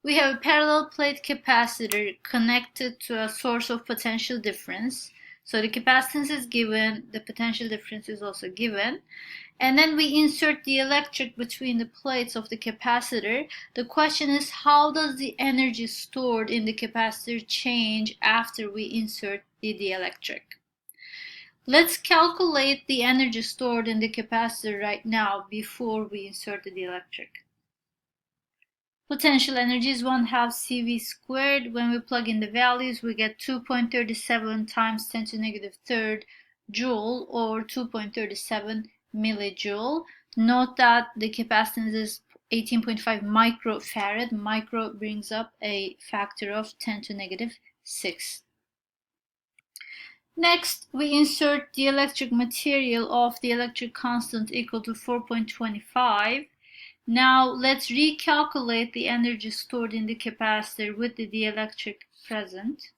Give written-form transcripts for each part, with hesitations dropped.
We have a parallel plate capacitor connected to a source of potential difference. So the capacitance is given, the potential difference is also given. And then we insert the dielectric between the plates of the capacitor. The question is, how does the energy stored in the capacitor change after we insert the dielectric? Let's calculate the energy stored in the capacitor right now before we insert the dielectric. Potential energy is 1/2 CV squared. When we plug in the values, we get 2.37 times 10 to the negative third joule, or 2.37 millijoule. Note that the capacitance is 18.5 microfarad. Micro brings up a factor of 10 to the negative 6. Next, we insert the electric material of the electric constant equal to 4.25. Now let's recalculate the energy stored in the capacitor with the dielectric present.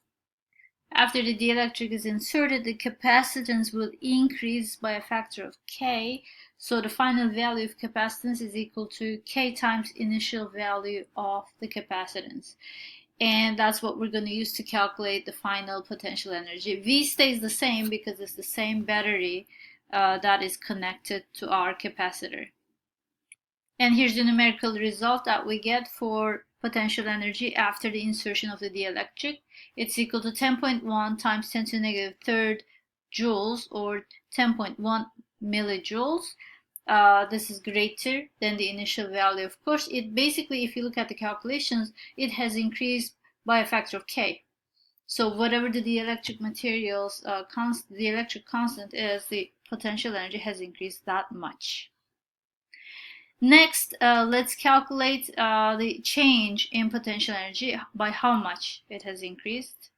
After the dielectric is inserted, the capacitance will increase by a factor of K, so the final value of capacitance is equal to K times initial value of the capacitance. And that's what we're going to use to calculate the final potential energy. V stays the same because it's the same battery that is connected to our capacitor. And here's the numerical result that we get for potential energy after the insertion of the dielectric. It's equal to 10.1 times 10 to the negative third joules, or 10.1 millijoules. This is greater than the initial value. Of course, it basically, if you look at the calculations, it has increased by a factor of K. So whatever the dielectric materials, the electric constant is, the potential energy has increased that much. Next, let's calculate the change in potential energy by how much it has increased.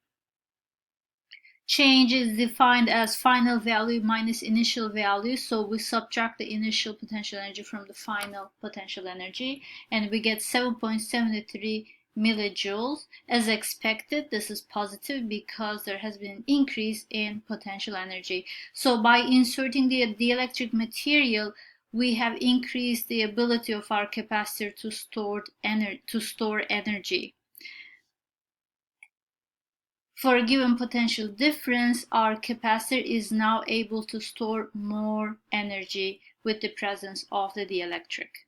Change is defined as final value minus initial value, so we subtract the initial potential energy from the final potential energy, and we get 7.73 millijoules. As expected, this is positive because there has been an increase in potential energy. So by inserting the dielectric material, we have increased the ability of our capacitor to store energy. For a given potential difference, our capacitor is now able to store more energy with the presence of the dielectric.